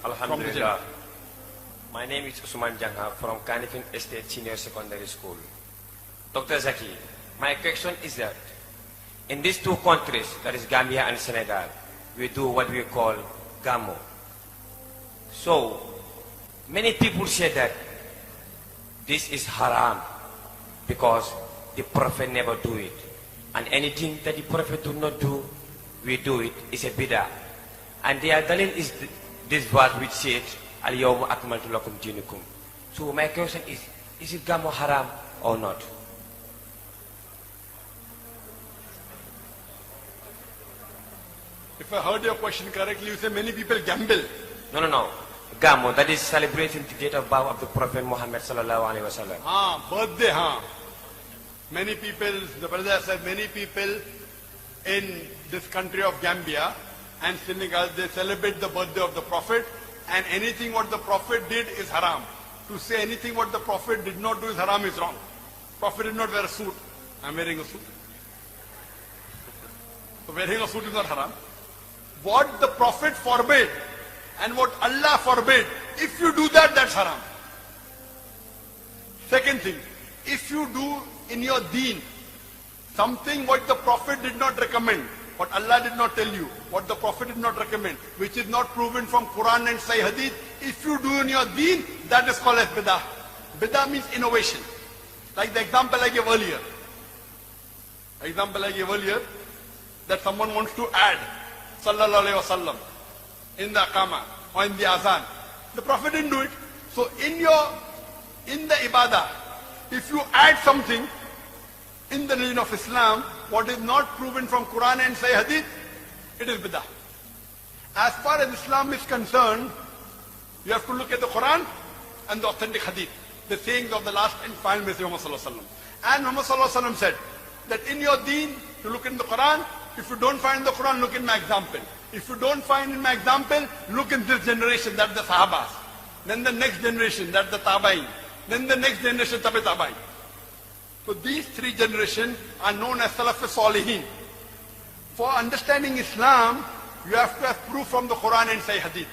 Alhamdulillah. My name is Usman Jangha from Kanifing Estate Senior Secondary School. Dr. Zakir, my question is that in these two countries, that is Gambia and Senegal, we do what we call Gamo. So, many people say that this is haram because the Prophet never do it. And anything that the Prophet do not do, we do it, is a bid'ah. And their dalil is this verse which says, Al-yawma akmaltu lakum dinakum. So my question is it Gamo haram or not? If I heard your question correctly, you say many people gamble. No. Gamo, that is celebrating the date of birth of the Prophet Muhammad sallallahu alaihi wasallam. Birthday, Many people, the brother said, many people in this country of Gambia and Senegal, they celebrate the birthday of the Prophet, and anything what the Prophet did is haram. To say anything what the Prophet did not do is haram is wrong. Prophet did not wear a suit. I'm wearing a suit. So wearing a suit is not haram. What the Prophet forbade and what Allah forbade, if you do that, that's haram. Second thing, if you do in your deen something what the Prophet did not recommend, what Allah did not tell you, what the Prophet did not recommend, which is not proven from Quran and Sahih Hadith, if you do in your deen, that is called as bid'ah. Bid'ah means innovation. Like the example I gave earlier. That someone wants to add sallallahu alayhi wasallam in the Aqama or in the Azan. The Prophet didn't do it. So in the ibadah, if you add something in the religion of Islam, what is not proven from Quran and Sahih Hadith, it is bid'ah. As far as Islam is concerned, you have to look at the Quran and the authentic Hadith, the sayings of the last and final Messenger Muhammad sallallahu alaihi wasallam. And Muhammad sallallahu alaihi wasallam said that in your deen, you look in the Quran. If you don't find the Quran, look in my example. If you don't find in my example, look in this generation, that's the Sahabas. Then the next generation, that's the Taba'i. Then the next generation, Tabi Taba'i. So these three generations are known as Salaf Salihin. For understanding Islam, you have to have proof from the Quran and Sahih Hadith.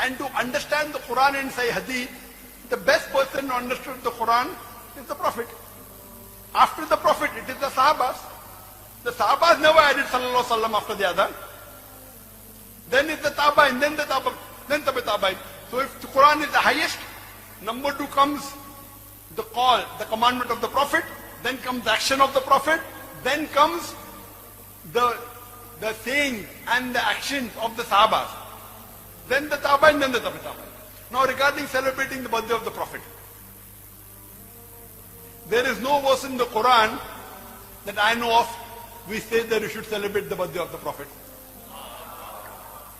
And to understand the Quran and Sahih Hadith, the best person who understood the Quran is the Prophet. After the Prophet, it is the Sahabas. The Sahabas never added sallallahu alaihi wasallam after the Adhan. Then it's the Tabain, then the Tabain, then Tabi Tabain. So if the Quran is the highest, number two comes the call, the commandment of the Prophet, then comes the action of the Prophet, then comes the saying and the actions of the Sahabas. Then the Tabain, then the Tabi Tabain. Now regarding celebrating the birthday of the Prophet, there is no verse in the Quran that I know of we say that you should celebrate the birthday of the Prophet.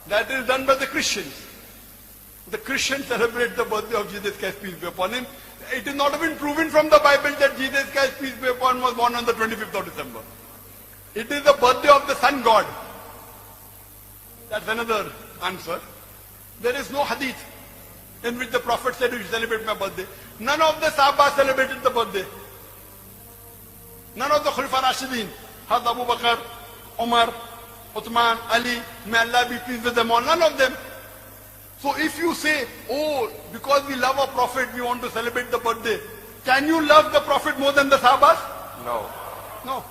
That is done by the Christians. The Christians celebrate the birthday of Jesus Christ, peace be upon him. It is not even proven from the Bible that Jesus Christ, peace be upon him, was born on the 25th of December. It is the birthday of the Sun God. That's another answer. There is no hadith in which the Prophet said you should celebrate my birthday. None of the Sahaba celebrated the birthday. None of the Khulafa Rashidin, Hazrat Abu Bakr, Omar, Uthman, Ali, may Allah be pleased with them all, none of them. So if you say, oh, because we love our Prophet, we want to celebrate the birthday, can you love the Prophet more than the Sahabas? No.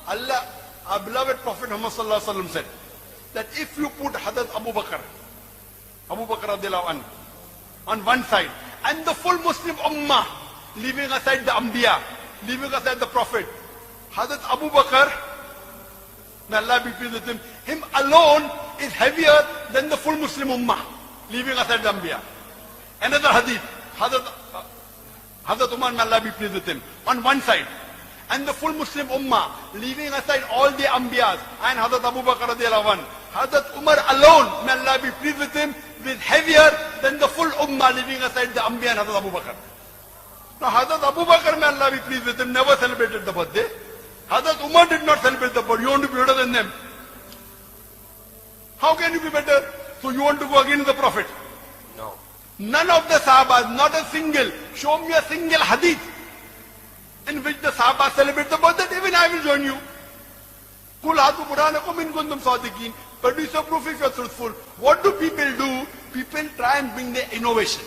Allah, our beloved Prophet Muhammad sallallahu alaihi wasallam said that if you put Hazrat Abu Bakr radiallahu anhu on one side, and the full Muslim Ummah, leaving aside the Anbiya, leaving aside the Prophet, Hazrat Abu Bakr, may Allah be pleased with him alone is heavier than the full Muslim Ummah, leaving aside the Anbiya. Another hadith, Hazrat Umar, may Allah be pleased with him, on one side, and the full Muslim Ummah, leaving aside all the Anbiyas, and Hazrat Abu Bakr radiallahu anhu, Hazrat Umar alone, may Allah be pleased with him, is heavier than the full Ummah, leaving aside the Anbiya and Hazrat Abu Bakr. Now Hazrat Abu Bakr, may Allah be pleased with him, never celebrated the birthday. Hazrat Umar did not celebrate the birthday. You want to be better than them? How can you be better? So you want to go against the Prophet? No. None of the Sahabas, not a single, show me a single hadith in which the Sahabas celebrate the birthday. Even I will join you. Kul hatu burhanakum in kuntum sadiqin. Produce your proof if you're truthful. What do people do? People try and bring their innovation.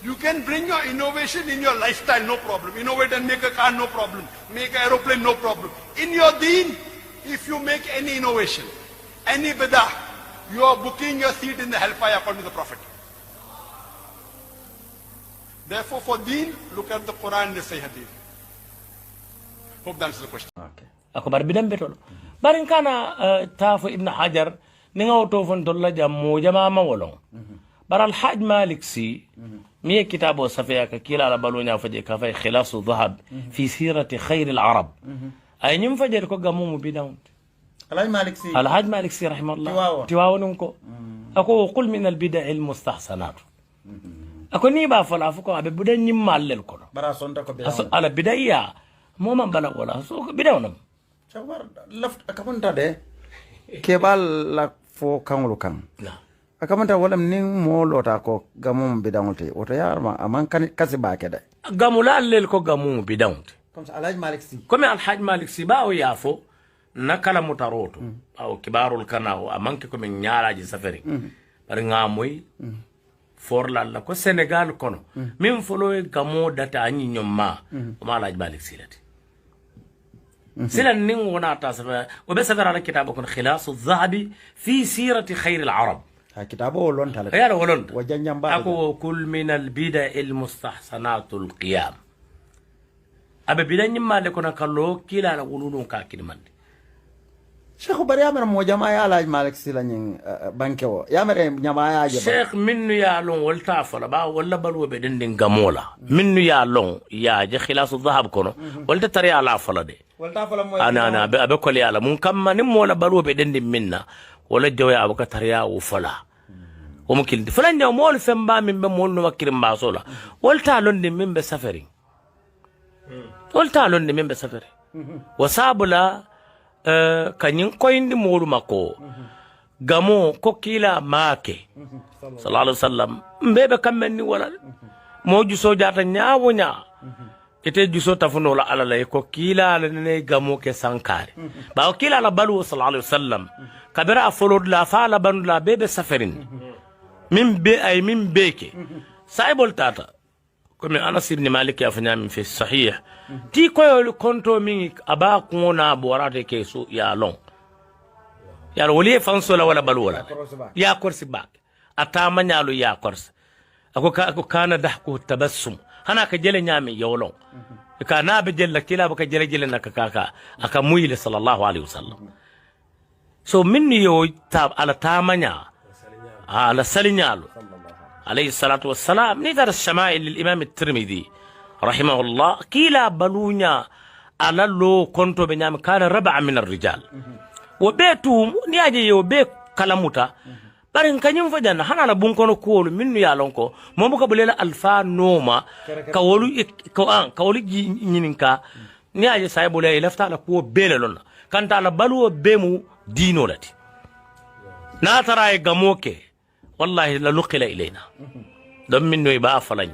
You can bring your innovation in your lifestyle, no problem. Innovate and make a car, no problem. Make an aeroplane, no problem. In your deen, if you make any innovation, any bidah, you are booking your seat in the hellfire according to the Prophet. Therefore, for deen, look at the Quran and the Sahih Hadith. Hope that answers the question. Okay. Ako bar bidan betol. Barin kana tafu Ibn Hajar ninga otofon dolla jammo jama mawolong. Bar al-Hajj Malik si مية كتاب وصفيا ككيل على بالونيا فجأة كفاي خلاص الذهب في سيرة خير العرب أي نفجر كو جامو بداون الحاج مالك سي الحاج مالك سي رحمه الله تواونكو أكو قل من البدع المستحسنات أكو نيبا فلا فكو أبي بدأ نيمال للكون برا سونتكو بداون على بداية مو من بلا ولا سو بداونم شوار لفت أكمن تده كبال لك فو كانغلو كان akamanta wala ning mo lota ko gamum bidawte oto yarma aman kan kasi bakede gamula lel ko gamum bidawte comme ça alhaj malik si comme alhaj malik si ba o yafo nakala mutaroto aw kibarul kanaw amanke ko min nyaaraji safari bar ngamoy forla la ko senegal kono min folo gamo data ni nyomma ma alhaj malik si lati سلا نين وناتا سفا وبسفر على كتابكم خلاص الذهب في سيرة خير العرب كتابه ولون تلك يا ولون وجنجم أكو كل من البدع المستحسنات القيام أبي بدأ نما لكنا كلو كلا نقولون كاكين من شيخ بريامر مو جماعة على مالك سيلانين بانكو يا مر جماعة شيخ منو يا لون ولتا فلا با ولا بلو بدندين غامولا منو يا لون يا جي خلاص الذهب كونو ولتا تري على فلا دي ولتا فلا مو انا ابي كل يالا من كم نم ولا بلو بدندين منا ولا جويا ابو كتريا وفلا وممكن فلان يوم مول فمبا من بمول نمكرم باصولا ولتا لون دي من بسفري ولتا لون دي من بسفري وصابلا kanyin koyindi molu mako gamo ko kila make sallallahu alaihi wasallam mbebe kammenni wala mo juso jata nyaawo nya ite juso tafuno la alala ko kila la ne gamo ke sankare ba kila la balu sallallahu alaihi wasallam kabira folod la fala banu la bebe safarin min be ay min beke saibol tata comme Anas ibn Malik yafanya min fi sahih ti koyo konto min aba kuna borate kesu ya long ya wali fanso la wala bal wala ya kursi bak atamanya lu ya kursi ako kana dahku tabassum hana ka jele nyami yolong ka na be jella kila baka jele nakaka aka muyile sallallahu alaihi wasallam so min yo tab ala tamanya ala salinyalo عليه الصلاة والسلام ندر الشمائل للإمام الترمذي رحمه الله كلا بلونيا على لو كنت بنيام كان ربع من الرجال وبيتو نياجي وبيت كلاموتا بارين كانيم فجانا هانا بونكونو كولو منو يالونكو موبو بليلا الفا نوما كولو نينكا نياجي سايبو لا لفتا على كو بيللون كانت على بلو بيمو دينو لاتي نا تراي غاموكي والله لا نقل إلينا دم منه يبقى فلان